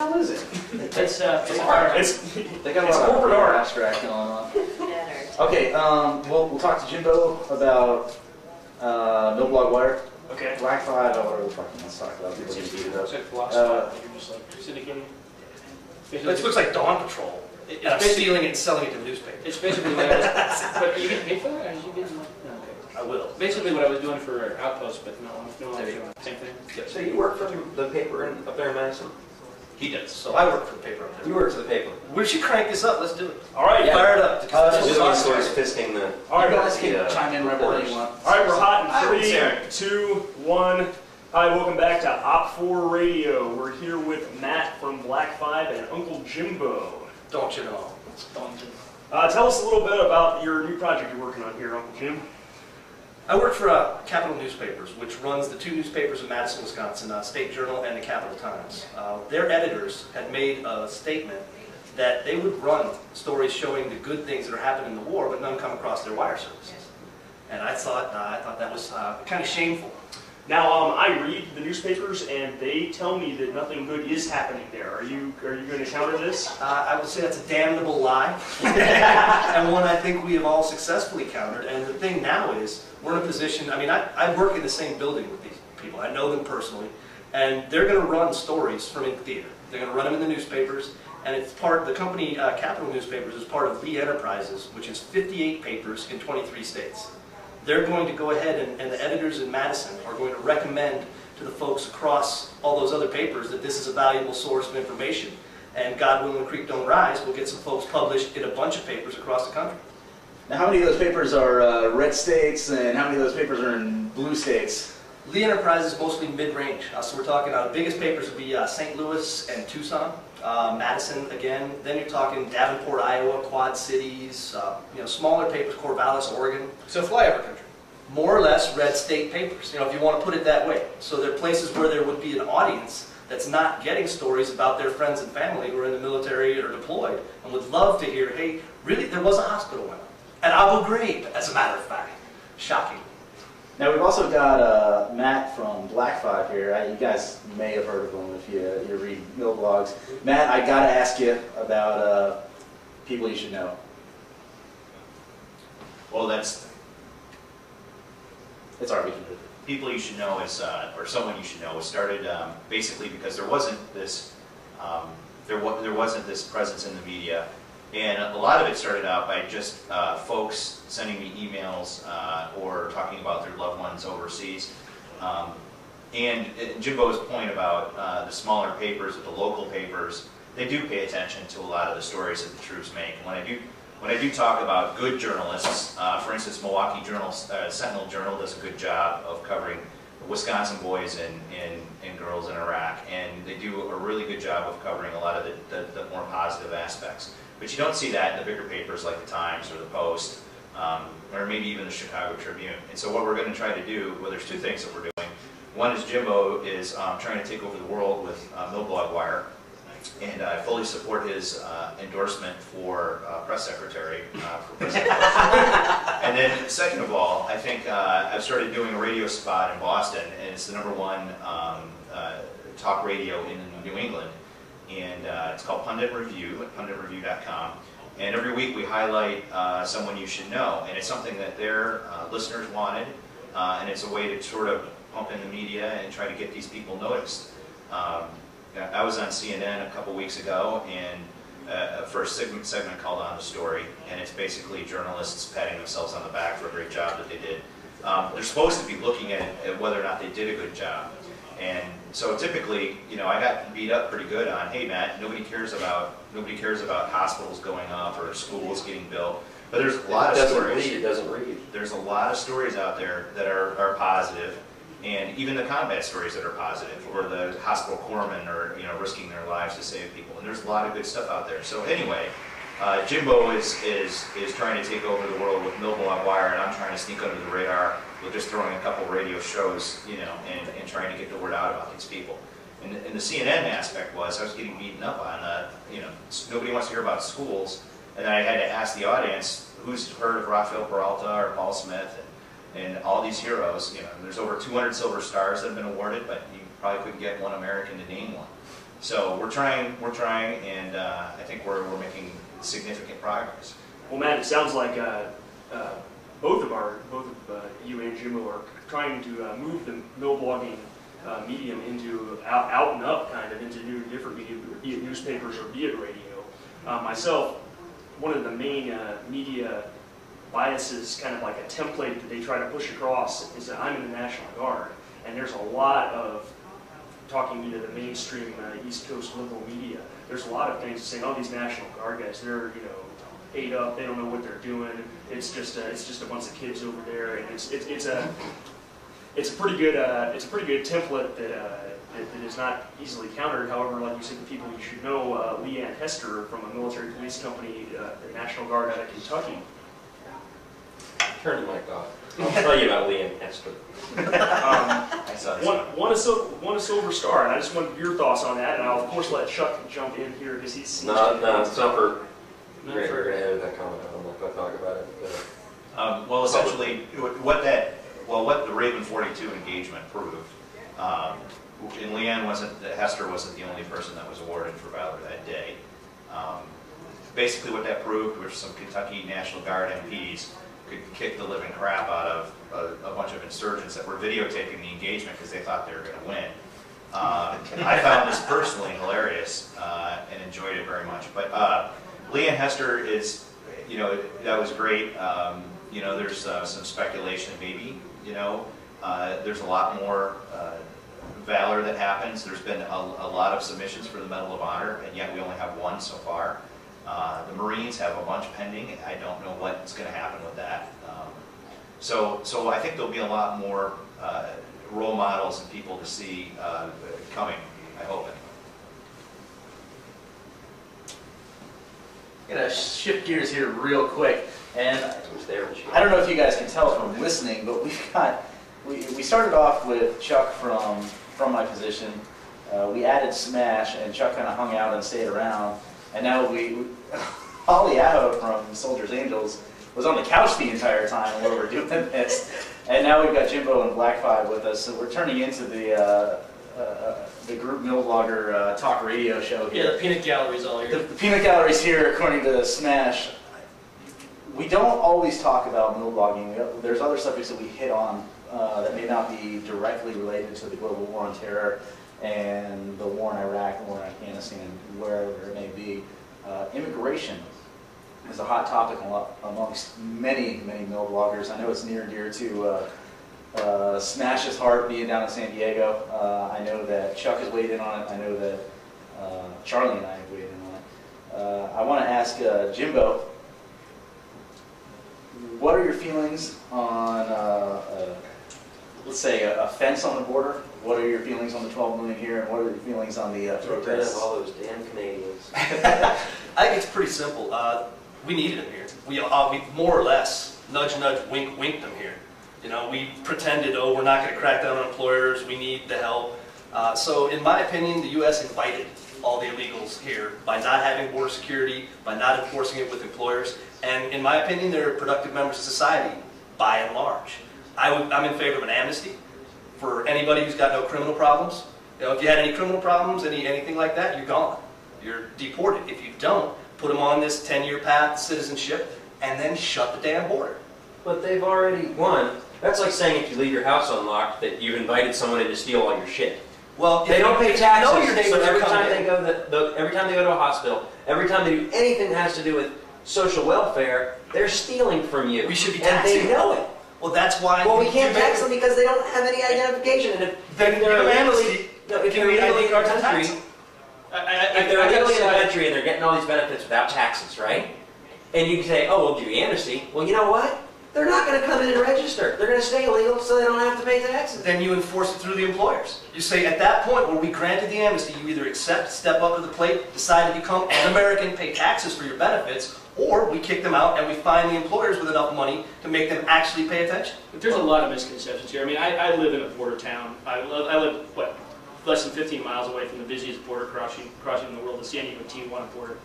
How is it? It's art. They got a lot of art abstract going on. Okay, we'll talk to Jimbo about Milblog Wire. Okay. Blackfive, whatever the fuck let's talk about. People get beat it up. You're just like syndicating. It looks like Dawn Patrol. I'm stealing it and selling it to the newspaper. It's basically what I was. But are you getting paid for that? Or you getting like, no, okay. I will. Basically what I was doing for Outpost, but no, I'm doing the same thing. Yeah. So you work for the paper up there in Madison? He does. So I work for the paper up there. You work for the paper. We should crank this up. Let's do it. All right. Yeah. Fire it up. Just fisting the. All right, you guys can chime in whenever you want. All right, we're hot in 3, 2, 1. Hi, welcome back to Op4 Radio. We're here with Matt from Blackfive and Uncle Jimbo. Don't you know? Tell us a little bit about your new project you're working on here, Uncle Jim. I work for Capital Newspapers, which runs the 2 newspapers in Madison, Wisconsin, State Journal and the Capital Times. Their editors had made a statement that they would run stories showing the good things that are happening in the war, but none come across their wire services. And I thought that was kind of shameful. Now, I read the newspapers, and they tell me that nothing good is happening there. Are you going to counter this? I would say that's a damnable lie, and one I think we have all successfully countered. And the thing now is, we're in a position, I mean, I work in the same building with these people. I know them personally, and they're going to run stories from in theater. They're going to run them in the newspapers, and it's part of the company, Capital Newspapers, is part of Lee Enterprises, which is 58 papers in 23 states. They're going to go ahead and the editors in Madison are going to recommend to the folks across all those other papers that this is a valuable source of information. And God willing, the creek don't rise, we'll get some folks published in a bunch of papers across the country. Now, how many of those papers are red states, and how many of those papers are in blue states? Lee Enterprises is mostly mid-range. So we're talking, the biggest papers would be St. Louis and Tucson. Madison, again. Then you're talking Davenport, Iowa, Quad Cities, smaller papers, Corvallis, Oregon. So flyover country. More or less red state papers, if you want to put it that way. So there are places where there would be an audience that's not getting stories about their friends and family who are in the military or deployed and would love to hear, hey, really, there was a hospital went up. At Abu Ghraib, as a matter of fact. Shocking. Now, we've also got Matt from Blackfive here. You guys may have heard of him if you read Milblogs. Matt, I got to ask you about people you should know. Well, it's all right, we can do it. people you should know is, or someone you should know, was started basically because there wasn't this, there wasn't this presence in the media. And a lot of it started out by just folks sending me emails or talking about their loved ones overseas. And Jimbo's point about the smaller papers, the local papers, they do pay attention to a lot of the stories that the troops make. And when I do talk about good journalists, for instance, Milwaukee Journal, Sentinel Journal does a good job of covering Wisconsin boys and girls in Iraq, and they do a really good job of covering a lot of the more positive aspects. But you don't see that in the bigger papers like the Times or the Post, or maybe even the Chicago Tribune. And so what we're going to try to do, well, there's 2 things that we're doing. One is Jimbo is trying to take over the world with Milblog Wire, and I fully support his endorsement for press secretary for President Bush. And then second of all, I think I've started doing a radio spot in Boston, and it's the #1 talk radio in New England. And it's called Pundit Review at punditreview.com. And every week we highlight someone you should know. And it's something that their listeners wanted. And it's a way to sort of pump in the media and try to get these people noticed. I was on CNN a couple weeks ago, and a first segment called On the Story. And it's basically journalists patting themselves on the back for a great job that they did. They're supposed to be looking at whether or not they did a good job. And so typically, I got beat up pretty good on, hey Matt, nobody cares about hospitals going up or schools getting built. But there's a lot of stories. It doesn't read. There's a lot of stories out there that are positive, and even the combat stories that are positive, or the hospital corpsmen are risking their lives to save people. And there's a lot of good stuff out there. So anyway, Jimbo is trying to take over the world with Milblog Wire, and I'm trying to sneak under the radar with just throwing a couple radio shows, and trying to get the word out about these people. And the CNN aspect was I was getting beaten up on, nobody wants to hear about schools, and then I had to ask the audience who's heard of Rafael Peralta or Paul Smith and all these heroes. There's over 200 Silver Stars that have been awarded, but you probably couldn't get one American to name one. So we're trying, and I think we're making significant progress. Well, Matt, it sounds like both of you and Jimbo are trying to move the millblogging medium into out and up, kind of into new different media, be it newspapers or be it radio. Myself, one of the main media biases, kind of like a template that they try to push across, is that I'm in the National Guard, and there's a lot of talking to the mainstream East Coast liberal media. There's a lot of things saying, "Oh, these National Guard guys, they're ate up. They don't know what they're doing. It's just a bunch of kids over there," and it's a pretty good template that is not easily countered. However, like you said, the people you should know, Leanne Hester from a military police company, the National Guard out of Kentucky. Turn the mic off. I'll tell you about Leanne Hester. I saw this. Won a Silver Star, and I just want your thoughts on that. And I'll of course let Chuck jump in here because he's No, it's not for. We're going to edit that comment out. I'm not going to talk about it. Well, essentially, what the Raven 42 engagement proved, and Hester wasn't the only person that was awarded for valor that day. Basically, what that proved was some Kentucky National Guard MPs could kick the living crap out of a bunch of insurgents that were videotaping the engagement because they thought they were going to win. I found this personally hilarious and enjoyed it very much. But Leanne Hester is, that was great. There's some speculation, maybe, there's a lot more valor that happens. There's been a lot of submissions for the Medal of Honor, and yet we only have one so far. The Marines have a bunch pending. I don't know what's going to happen with that. So I think there'll be a lot more role models and people to see coming, I hope. I'm going to shift gears here real quick. And I don't know if you guys can tell from listening, but we started off with Chuck from my position. We added Smash, and Chuck kind of hung out and stayed around. And now Holly Aho from Soldiers Angels was on the couch the entire time while we're doing this. And now we've got Jimbo and Blackfive with us, so we're turning into the group Milblogger talk radio show here. Yeah, the peanut gallery's all here. The peanut gallery's here, according to Smash. We don't always talk about Milblogging. There's other subjects that we hit on that may not be directly related to the global war on terror and the war in Iraq, the war in Afghanistan, wherever it may be. Immigration is a hot topic amongst many Milbloggers. I know it's near and dear to Smash's heart, being down in San Diego. I know that Chuck has weighed in on it. I know that Charlie and I have weighed in on it. I want to ask Jimbo, what are your feelings on, let's say, a fence on the border? What are your feelings on the 12 million here, and what are your feelings on the protests? All those damn Canadians. I think it's pretty simple. We needed them here. We more or less, nudge, nudge, wink, winked them here. We pretended, oh, we're not going to crack down on employers, we need the help. So in my opinion, the U.S. invited all the illegals here by not having border security, by not enforcing it with employers. And in my opinion, they're productive members of society, by and large. I'm in favor of an amnesty for anybody who's got no criminal problems. If you had any criminal problems, anything like that, you're gone. You're deported. If you don't, put them on this 10-year path to citizenship, and then shut the damn border. But they've already won. That's like saying if you leave your house unlocked that you've invited someone in to steal all your shit. Well, they don't pay taxes, know your neighbors so every are time coming they go every time they go to a hospital, every time they do anything that has to do with social welfare, they're stealing from you. We should be and taxing they know it. Well, that's why. Well, we can't tax them because they don't have any identification. And if they're illegally in our country, if they're illegally in the country and they're getting all these benefits without taxes, right? And you can say, oh, we'll give you amnesty. Well, you know what? They're not going to come in and register. They're going to stay illegal so they don't have to pay taxes. Then you enforce it through the employers. You say, at that point where we granted the amnesty, you either accept, step up to the plate, decide to become an American, pay taxes for your benefits, or we kick them out and we fine the employers with enough money to make them actually pay attention. But there's a lot of misconceptions here. I mean, I live in a border town. I live, what, less than 15 miles away from the busiest border crossing in the world, the San Diego-Tijuana border.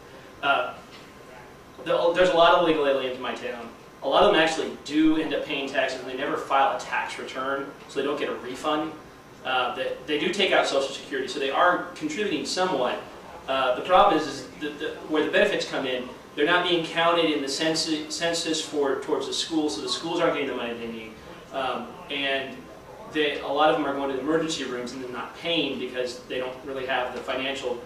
There's a lot of illegal aliens in my town. A lot of them actually do end up paying taxes, and they never file a tax return, so they don't get a refund. that they do take out Social Security, so they are contributing somewhat. The problem is where the benefits come in, they're not being counted in the census towards the schools, so the schools aren't getting the money they need. And a lot of them are going to the emergency rooms and then not paying because they don't really have the financial,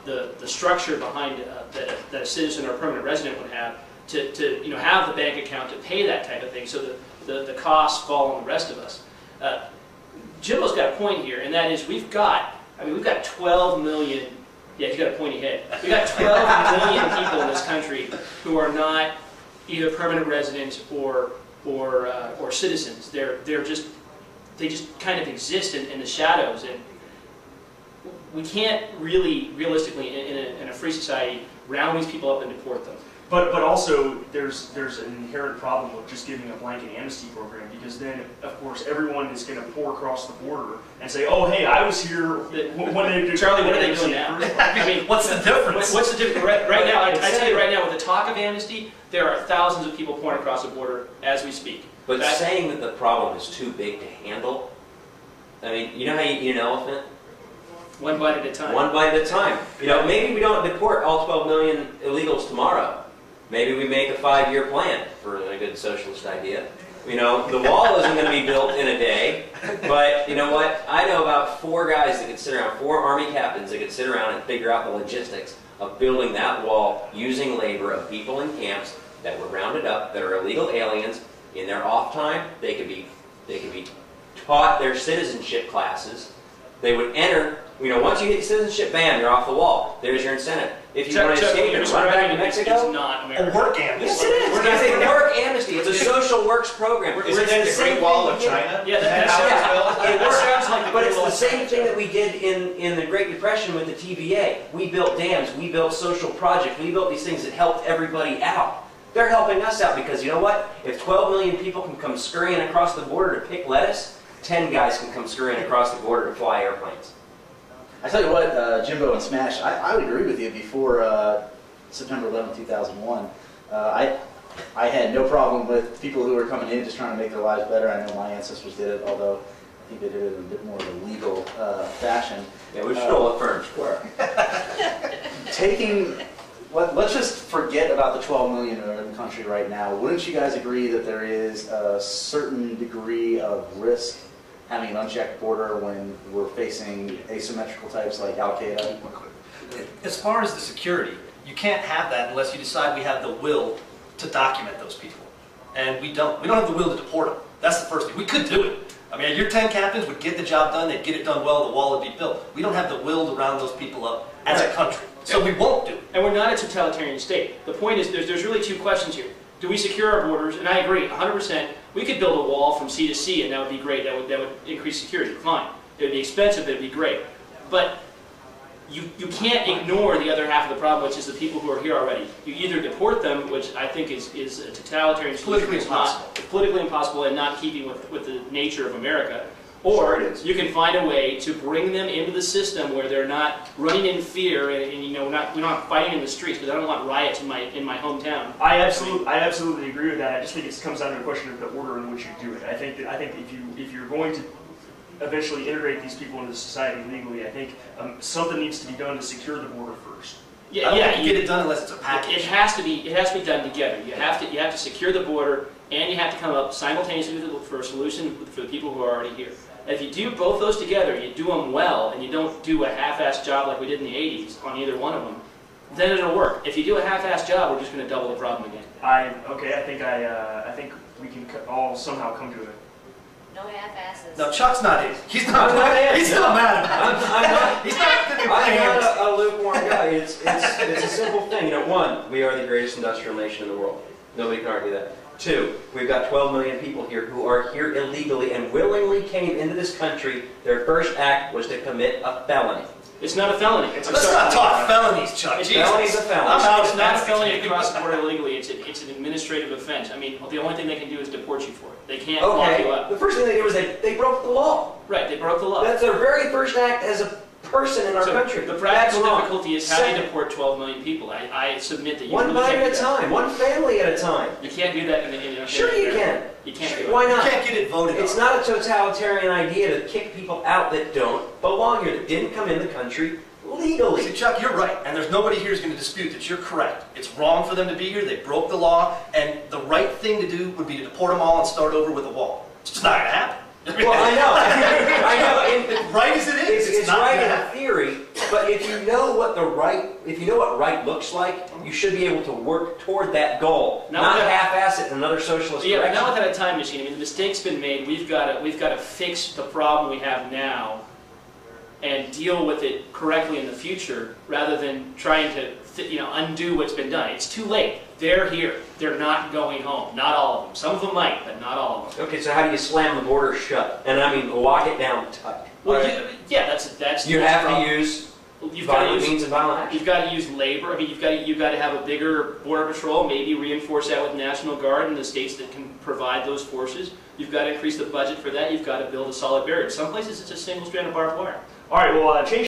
the structure behind that a citizen or a permanent resident would have to have the bank account to pay that type of thing. So the costs fall on the rest of us. Jimbo's got a point here, and that is we've got 12 million. Yeah, he's got a pointy head. We've got 12 million people in this country who are not either permanent residents or citizens. They just kind of exist in the shadows, and we can't really, realistically, in a free society, round these people up and deport them. But also, there's an inherent problem with just giving a blanket amnesty program, because then, of course, everyone is going to pour across the border and say, "Oh, hey, I was here when they did." Charlie, what are they doing now? I mean, what's the difference? What's the difference? Right now, I tell you right now, with the talk of amnesty, there are thousands of people pouring across the border as we speak. But saying that the problem is too big to handle, I mean, you know how you eat an elephant? One bite at a time. One bite at a time. Maybe we don't deport all 12 million illegals tomorrow. Maybe we make a 5-year plan for a good socialist idea. The wall isn't going to be built in a day, but you know what? I know about 4 guys that could sit around, 4 Army captains that could sit around and figure out the logistics of building that wall using labor of people in camps that were rounded up, that are illegal aliens. In their off time, they could be taught their citizenship classes. They would enter. Once you get citizenship, bam, you're off the wall. There's your incentive. If you want to escape and run back to Mexico, it's not America. A work amnesty. Yes, it is. It's a work amnesty. It's a social works program. Is it the Great Wall of China? Yeah, that sounds like. But it's the same thing that we did in the Great Depression with the TVA. We built dams. We built social projects. We built these things that helped everybody out. They're helping us out because you know what? If 12 million people can come scurrying across the border to pick lettuce, 10 guys can come scurrying across the border to fly airplanes. I tell you what, Jimbo and Smash, I would agree with you before September 11, 2001. I had no problem with people who were coming in just trying to make their lives better. I know my ancestors did it, although I think they did it in a bit more of a legal fashion. Yeah, we stole it Furniture Square. Let's just forget about the 12 million who are in the country right now. Wouldn't you guys agree that there is a certain degree of risk having an unchecked border when we're facing asymmetrical types like Al-Qaeda? As far as the security, you can't have that unless you decide we have the will to document those people. And we don't. We don't have the will to deport them. That's the first thing. We could do it. I mean, your 10 captains would get the job done. They'd get it done well. The wall would be built. We don't have the will to round those people up as a country. So we won't do it. And we're not a totalitarian state. The point is, there's really 2 questions here. Do we secure our borders? And I agree, 100%. We could build a wall from sea to sea, and that would be great. That would increase security. Fine. It would be expensive, but it would be great. But you can't ignore the other half of the problem, which is the people who are here already. You either deport them, which I think is a totalitarian solution. Politically impossible. It's politically impossible and not keeping with the nature of America. Or you can find a way to bring them into the system where they're not running in fear, and we're not fighting in the streets, because I don't want riots in my hometown. I absolutely agree with that. I just think it comes down to a question of the order in which you do it. I think if you're going to eventually integrate these people into society legally, I think something needs to be done to secure the border first. I don't think you get it done unless it's a package. It has to be done together. You have to secure the border, and you have to come up simultaneously for a solution for the people who are already here. If you do both those together, you do them well, and you don't do a half-assed job like we did in the 80s on either one of them, then it'll work. If you do a half-assed job, we're just going to double the problem again. I think we can all somehow come to it. No half-asses. No, Chuck's not it. He's still mad about it. He's not a lukewarm guy. It's a simple thing. One, we are the greatest industrial nation in the world. Nobody can argue that. 2, we've got 12 million people here who are here illegally and willingly came into this country. Their first act was to commit a felony. It's not a felony. Let's not talk felonies, Chuck. Felony's a felony. It's not a felony to cross the border illegally. It's an administrative offense. I mean, the only thing they can do is deport you for it. They can't lock you up. The first thing they did was they broke the law. Right, they broke the law. That's their very first act as a person in our So country. the practical That's wrong. difficulty is how do you Second, deport 12 million people. I submit that you one really bite can't at a do that. time, one family at a time. You can't do that in Sure you can. You can't Sure, do it. why You not? can't get it voted It's on. not a totalitarian idea to kick people out that don't belong here, that didn't come in the country legally. See, Chuck, you're right, and there's nobody here who's going to dispute that you're correct. It's wrong for them to be here, they broke the law, and the right thing to do would be to deport them all and start over with a wall. It's just not going to happen. Well, I know. I know. Right as it is, It's not right gonna in happen. theory, but if you know what right looks like, you should be able to work toward that goal, not half-ass it in another socialist Yeah, but direction. not without a time machine. I mean, the mistake's been made. We've got to fix the problem we have now and deal with it correctly in the future, rather than trying to undo what's been done. It's too late. They're here. They're not going home. Not all of them. Some of them might, but not all of them. Okay, so how do you slam the border shut? And I mean, lock it down tight. Well, Right? yeah, that's You the have problem. to use You've got to violent use means and violent action. You've got to use labor. I mean, you've got to have a bigger border patrol. Maybe reinforce that with National Guard in the states that can provide those forces. You've got to increase the budget for that. You've got to build a solid barrier. Some places it's a single strand of barbed wire. All right, well, change